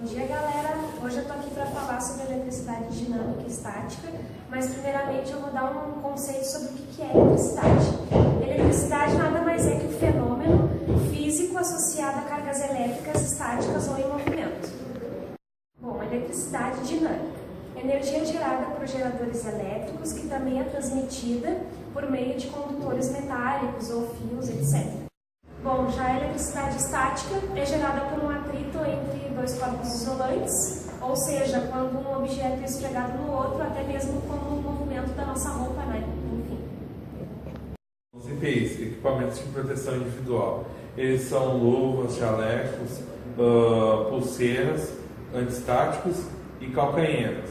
Bom dia, galera! Hoje eu estou aqui para falar sobre eletricidade dinâmica e estática, mas primeiramente eu vou dar um conceito sobre o que é eletricidade. Eletricidade nada mais é que o fenômeno físico associado a cargas elétricas estáticas ou em movimento. Bom, eletricidade dinâmica. Energia gerada por geradores elétricos que também é transmitida por meio de condutores metálicos ou fios, etc. Bom, já a eletricidade estática é gerada por um atrito entre dois corpos isolantes, ou seja, quando um objeto é esfregado no outro, até mesmo como o movimento da nossa roupa, né? Enfim. Os EPIs, equipamentos de proteção individual, eles são luvas, jalecos, pulseiras, antistáticos e calcanhares.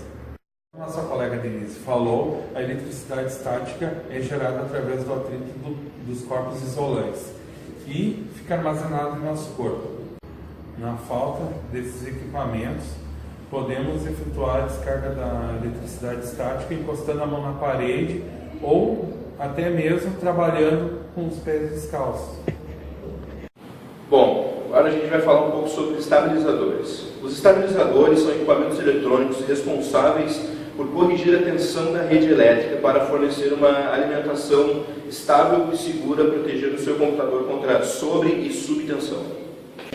Como a nossa colega Denise falou, a eletricidade estática é gerada através do atrito dos corpos isolantes e fica armazenado no nosso corpo. Na falta desses equipamentos, podemos efetuar a descarga da eletricidade estática encostando a mão na parede ou até mesmo trabalhando com os pés descalços. Bom, agora a gente vai falar um pouco sobre estabilizadores. Os estabilizadores são equipamentos eletrônicos responsáveis por corrigir a tensão da rede elétrica para fornecer uma alimentação estável e segura, protegendo o seu computador contra sobre- e subtensão.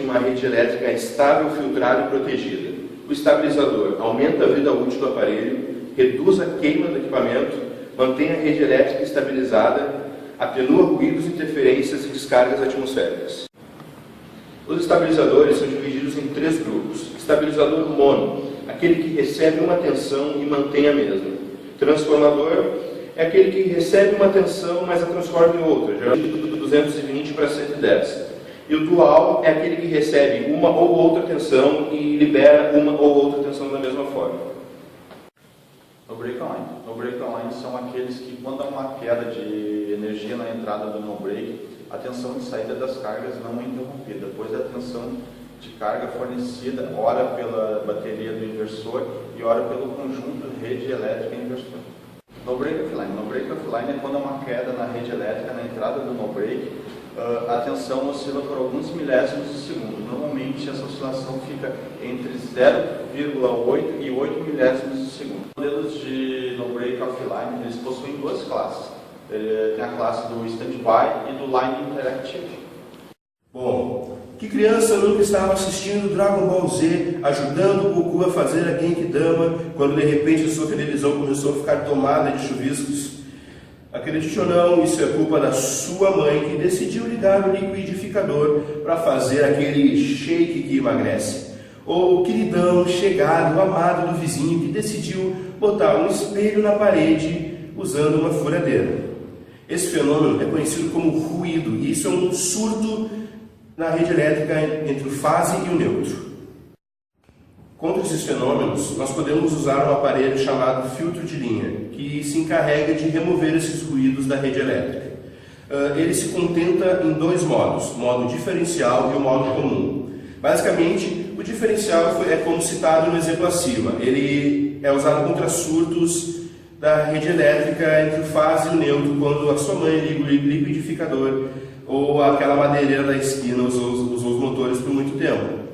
Uma rede elétrica estável, filtrada e protegida. O estabilizador aumenta a vida útil do aparelho, reduz a queima do equipamento, mantém a rede elétrica estabilizada, atenua ruídos, interferências e descargas atmosféricas. Os estabilizadores são divididos em 3 grupos. Estabilizador mono, aquele que recebe uma tensão e mantém a mesma. Transformador é aquele que recebe uma tensão, mas a transforma em outra, geralmente de 220 para 110. E o dual é aquele que recebe uma ou outra tensão e libera uma ou outra tensão da mesma forma. No break-on-line. No break-on-line são aqueles que, quando há uma queda de energia na entrada do no-break, a tensão de saída das cargas não é interrompida, pois a tensão de carga fornecida, ora pela bateria do inversor e ora pelo conjunto rede elétrica inversor. No break-offline. No break-offline é quando há uma queda na rede elétrica na entrada do no-break, a tensão oscila por alguns milésimos de segundo. Normalmente essa oscilação fica entre 0,8 e 8 milésimos de segundo. Os modelos de no-break offline, eles possuem 2 classes. Tem a classe do standby e do line interactive. Bom, que criança nunca estava assistindo Dragon Ball Z, ajudando o Goku a fazer a Genkidama, quando de repente a sua televisão começou a ficar tomada de chuviscos? Acredite ou não, isso é culpa da sua mãe que decidiu ligar o liquidificador para fazer aquele shake que emagrece. Ou o queridão, chegado, amado do vizinho que decidiu botar um espelho na parede usando uma furadeira. Esse fenômeno é conhecido como ruído, e isso é um surto na rede elétrica entre o fase e o neutro. Contra esses fenômenos, nós podemos usar um aparelho chamado filtro de linha, que se encarrega de remover esses ruídos da rede elétrica. Ele se contenta em 2 modos, o modo diferencial e o modo comum. Basicamente, o diferencial é como citado no exemplo acima. Ele é usado contra surtos da rede elétrica entre o fase e o neutro, quando a sua mãe liga o liquidificador ou aquela madeireira da esquina usou os motores por muito tempo.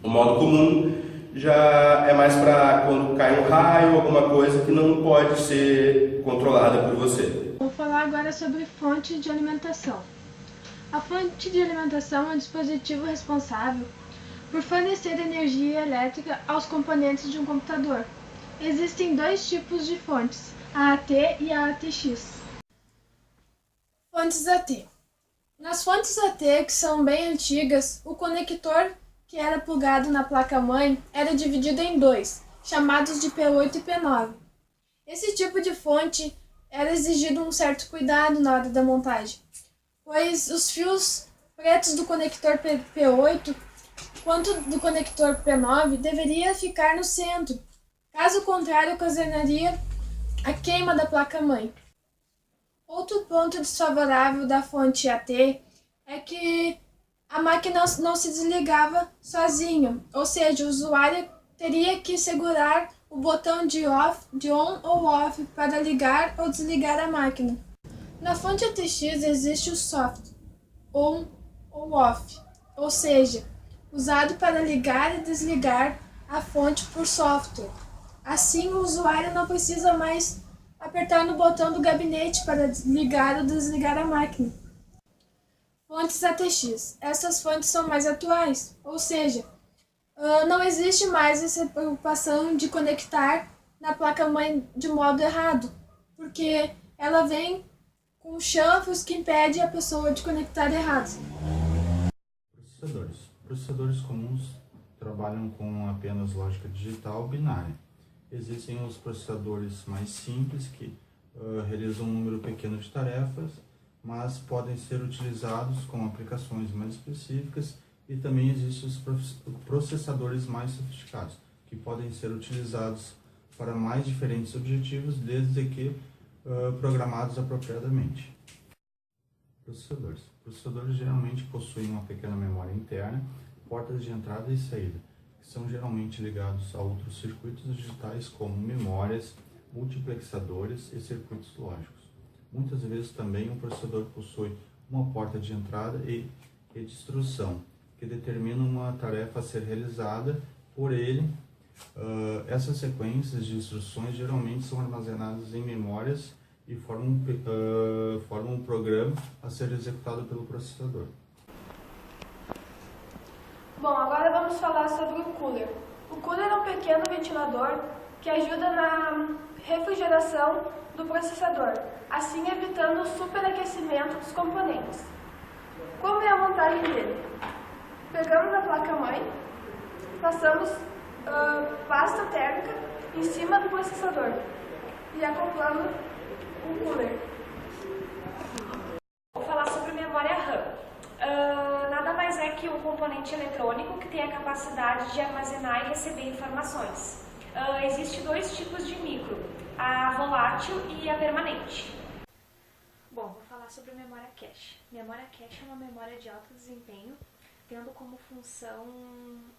O modo comum já é mais para quando cai um raio, alguma coisa que não pode ser controlada por você. Vou falar agora sobre fonte de alimentação. A fonte de alimentação é um dispositivo responsável por fornecer energia elétrica aos componentes de um computador. Existem 2 tipos de fontes, a AT e a ATX. Fontes AT. Nas fontes AT, que são bem antigas, o conector que era plugado na placa-mãe era dividido em 2, chamados de P8 e P9. Esse tipo de fonte era exigido um certo cuidado na hora da montagem, pois os fios pretos do conector P8 quanto do conector P9 deveria ficar no centro, caso contrário ocasionaria a queima da placa-mãe. Outro ponto desfavorável da fonte AT é que a máquina não se desligava sozinha, ou seja, o usuário teria que segurar o botão de on ou off para ligar ou desligar a máquina. Na fonte ATX existe o soft, on ou off, ou seja, usado para ligar e desligar a fonte por software. Assim, o usuário não precisa mais apertar no botão do gabinete para ligar ou desligar a máquina. Fontes ATX. Essas fontes são mais atuais, ou seja, não existe mais essa preocupação de conectar na placa-mãe de modo errado, porque ela vem com chanfros que impede a pessoa de conectar errado. Processadores comuns trabalham com apenas lógica digital binária. Existem os processadores mais simples que realizam um número pequeno de tarefas, mas podem ser utilizados com aplicações mais específicas, e também existem os processadores mais sofisticados, que podem ser utilizados para mais diferentes objetivos, desde que programados apropriadamente. Processadores geralmente possuem uma pequena memória interna, portas de entrada e saída, que são geralmente ligados a outros circuitos digitais como memórias, multiplexadores e circuitos lógicos. Muitas vezes também o processador possui uma porta de entrada e de instrução, que determina uma tarefa a ser realizada por ele. Essas sequências de instruções geralmente são armazenadas em memórias e formam um programa a ser executado pelo processador. Bom, agora vamos falar sobre o cooler. O cooler é um pequeno ventilador que ajuda na refrigeração do processador, assim evitando o superaquecimento dos componentes. Como é a montagem dele? Pegamos a placa-mãe, passamos pasta térmica em cima do processador e acoplamos o cooler. Vou falar sobre memória RAM. Nada mais é que um componente eletrônico que tem a capacidade de armazenar e receber informações. Existem dois tipos de micro, a volátil e a permanente. Bom, vou falar sobre a memória cache. Memória cache é uma memória de alto desempenho, tendo como função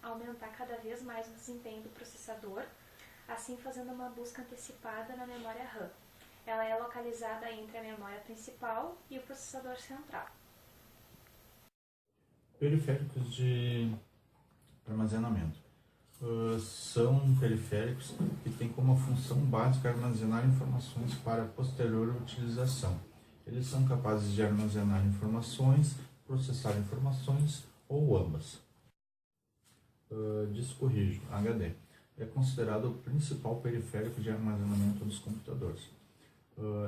aumentar cada vez mais o desempenho do processador, assim fazendo uma busca antecipada na memória RAM. Ela é localizada entre a memória principal e o processador central. Periféricos de armazenamento. São periféricos que têm como função básica armazenar informações para posterior utilização. Eles são capazes de armazenar informações, processar informações ou ambas. Disco rígido, HD, é considerado o principal periférico de armazenamento dos computadores.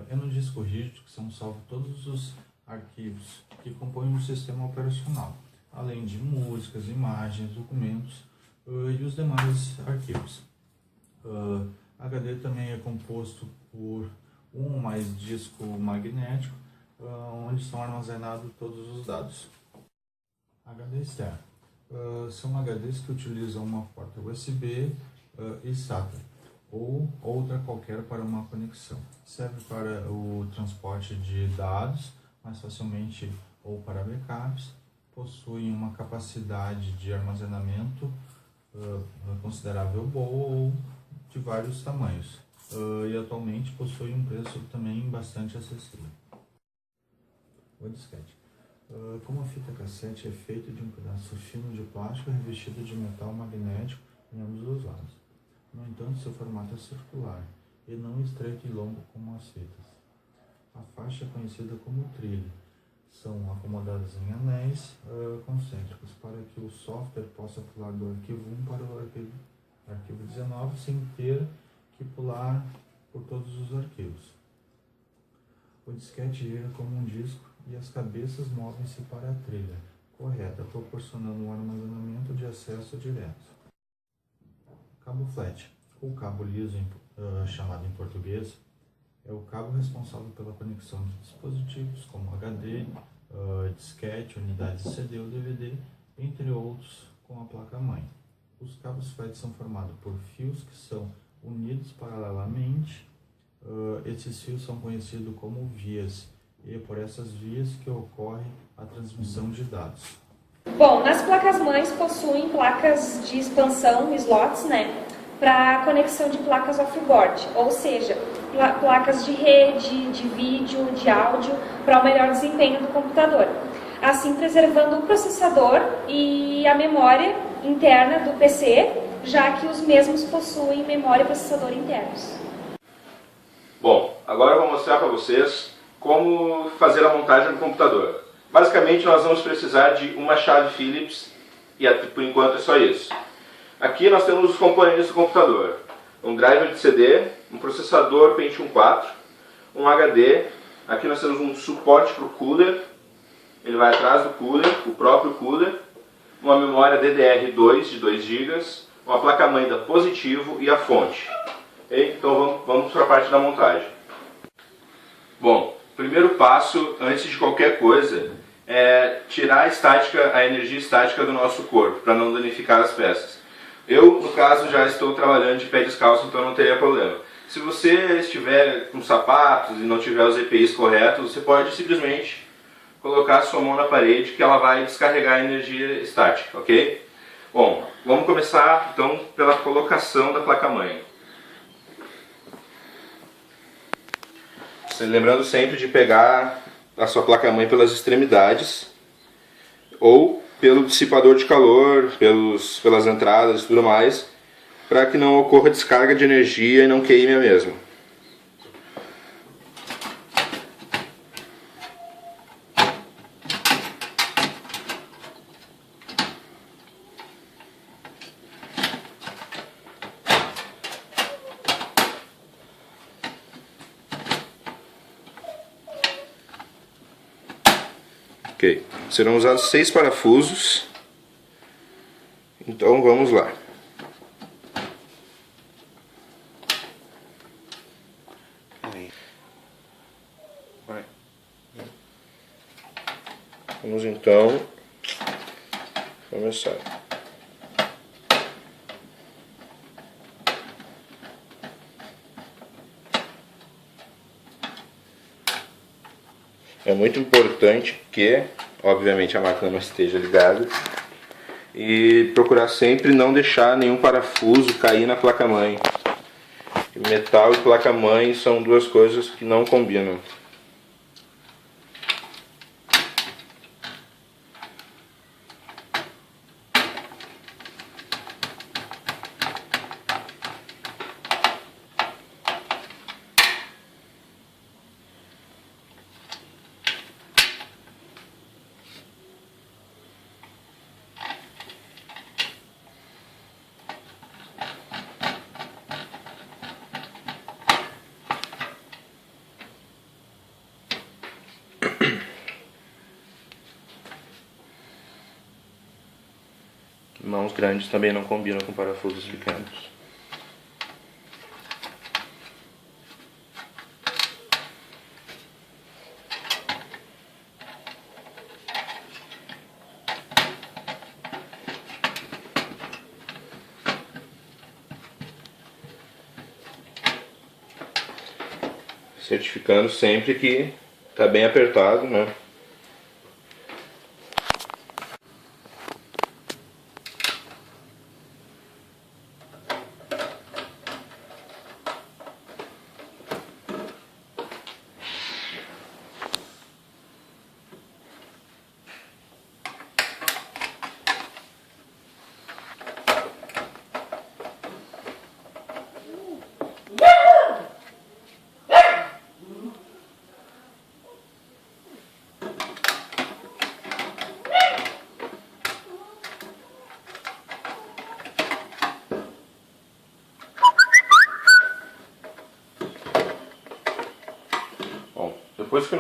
É no disco rígido que são salvos todos os arquivos que compõem o sistema operacional, além de músicas, imagens, documentos e os demais arquivos. HD também é composto por um ou mais disco magnético, onde são armazenados todos os dados. HD externo. São HDs que utilizam uma porta USB e SATA, ou outra qualquer para uma conexão. Serve para o transporte de dados mais facilmente ou para backups. Possuem uma capacidade de armazenamento considerável boa ou de vários tamanhos, e atualmente possui um preço também bastante acessível. O disquete. Como a fita cassete é feita de um pedaço fino de plástico revestido de metal magnético em ambos os lados. No entanto, seu formato é circular e não estreito e longo como as fitas. A faixa é conhecida como trilho. São acomodadas em anéis concêntricos para que o software possa pular do arquivo 1 para o arquivo 19 sem ter que pular por todos os arquivos. O disquete gira como um disco e as cabeças movem-se para a trilha correta, proporcionando um armazenamento de acesso direto. Cabo flat, ou cabo liso, chamado em português, é o cabo responsável pela conexão de dispositivos como HD, disquete, unidades CD ou DVD, entre outros, com a placa-mãe. Os cabos flat são formados por fios que são unidos paralelamente. Esses fios são conhecidos como vias, e é por essas vias que ocorre a transmissão de dados. Bom, nas placas-mães possuem placas de expansão, slots, para conexão de placas off-board, ou seja, placas de rede, de vídeo, de áudio, para o melhor desempenho do computador. assim preservando o processador e a memória interna do PC, já que os mesmos possuem memória e processador internos. Bom, agora eu vou mostrar para vocês como fazer a montagem do computador. Basicamente nós vamos precisar de uma chave Phillips e por enquanto é só isso. Aqui nós temos os componentes do computador. Um driver de CD, um processador Pentium 4, um HD, aqui nós temos um suporte para o cooler, ele vai atrás do cooler, o próprio cooler, uma memória DDR2 de 2 GB, uma placa-mãe da Positivo e a fonte. Então vamos para a parte da montagem. Bom, primeiro passo, antes de qualquer coisa, é tirar a energia estática do nosso corpo, para não danificar as peças. Eu, no caso, já estou trabalhando de pé descalço, então não teria problema. Se você estiver com sapatos e não tiver os EPIs corretos, você pode simplesmente colocar a sua mão na parede que ela vai descarregar a energia estática, ok? Bom, vamos começar então pela colocação da placa-mãe. Lembrando sempre de pegar a sua placa-mãe pelas extremidades ou pelo dissipador de calor, pelas entradas e tudo mais, para que não ocorra descarga de energia e não queime a mesma. Ok, serão usados 6 parafusos, então vamos lá. Vamos então começar. É muito importante que, obviamente, a máquina não esteja ligada e procurar sempre não deixar nenhum parafuso cair na placa-mãe. Metal e placa-mãe são duas coisas que não combinam. Mãos grandes também não combinam com parafusos pequenos. Certificando sempre que está bem apertado, né? Depois que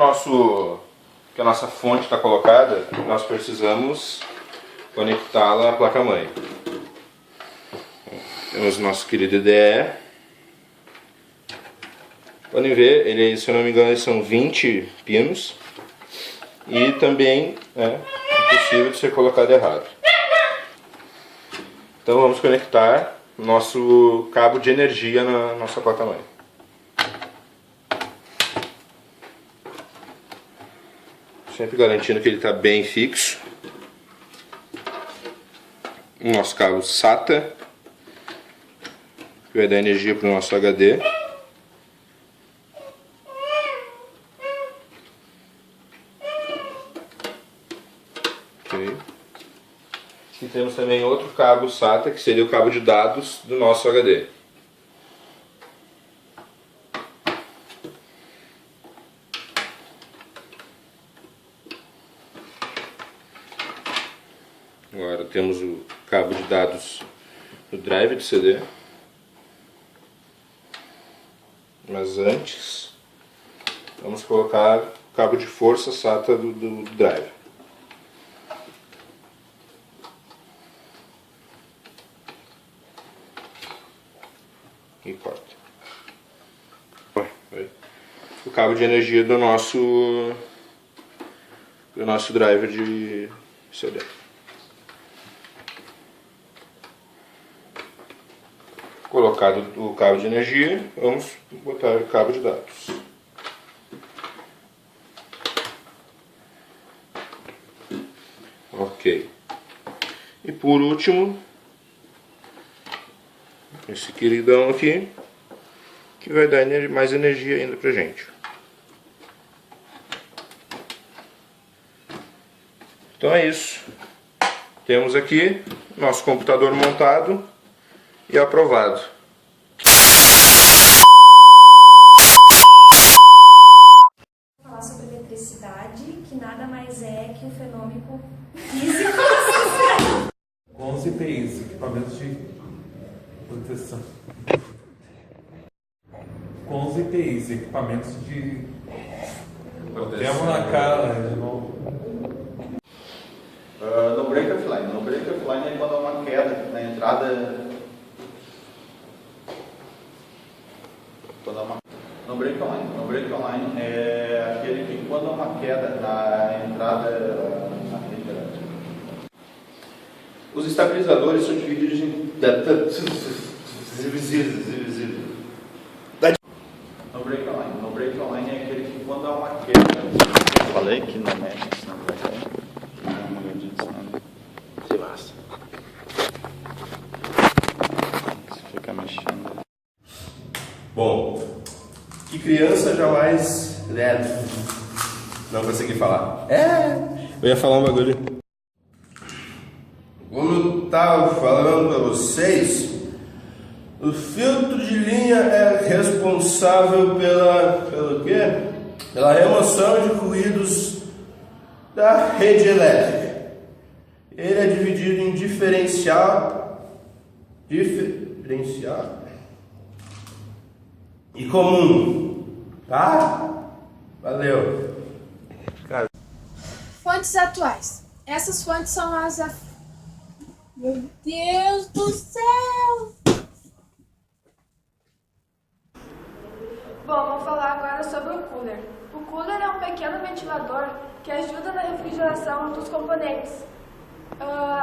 a nossa fonte está colocada, nós precisamos conectá-la à placa-mãe. Temos o nosso querido IDE. Podem ver, se eu não me engano, são 20 pinos. E também é impossível de ser colocado errado. Então vamos conectar nosso cabo de energia na nossa placa-mãe. Sempre garantindo que ele está bem fixo. O nosso cabo SATA, que vai dar energia para o nosso HD. Ok. E temos também outro cabo SATA, que seria o cabo de dados do nosso HD. Agora temos o cabo de dados do drive do CD. Mas antes, vamos colocar o cabo de força SATA do drive. E corta. O cabo de energia do nosso driver de CD. Colocado o cabo de energia, vamos botar o cabo de dados. Ok. E por último, esse queridão aqui, que vai dar mais energia ainda pra gente. Então é isso. Temos aqui nosso computador montado e aprovado. Vou falar sobre eletricidade, que nada mais é que um fenômeno físico. 11 EPIs, equipamentos de proteção. 11 EPIs, equipamentos de proteção. Temos na cara, de novo. No break offline. No break offline é quando há uma queda na entrada. No break online. No break online é aquele que quando há uma queda na entrada na rede elétrica. Os estabilizadores são divididos em... No break online. No break online é aquele que quando há uma queda. Falei que não mexe, senão vai cair. Se basta. Você fica mexendo. Bom, que criança jamais... Não consegui falar. Eu ia falar um bagulho. Como eu estava falando para vocês, o filtro de linha é responsável pelo quê? Pela remoção de ruídos da rede elétrica. Ele é dividido em diferencial e comum, tá? Valeu. Fontes atuais. Essas fontes são as... Meu Deus do céu! Bom, vou falar agora sobre o cooler. O cooler é um pequeno ventilador que ajuda na refrigeração dos componentes,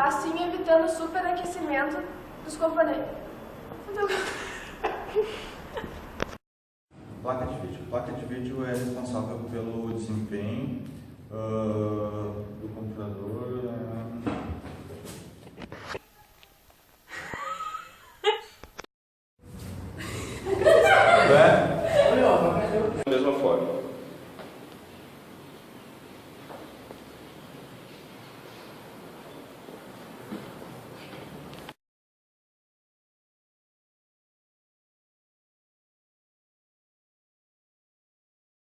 assim evitando o superaquecimento dos componentes. Placa de vídeo. Placa de vídeo é responsável pelo desempenho do computador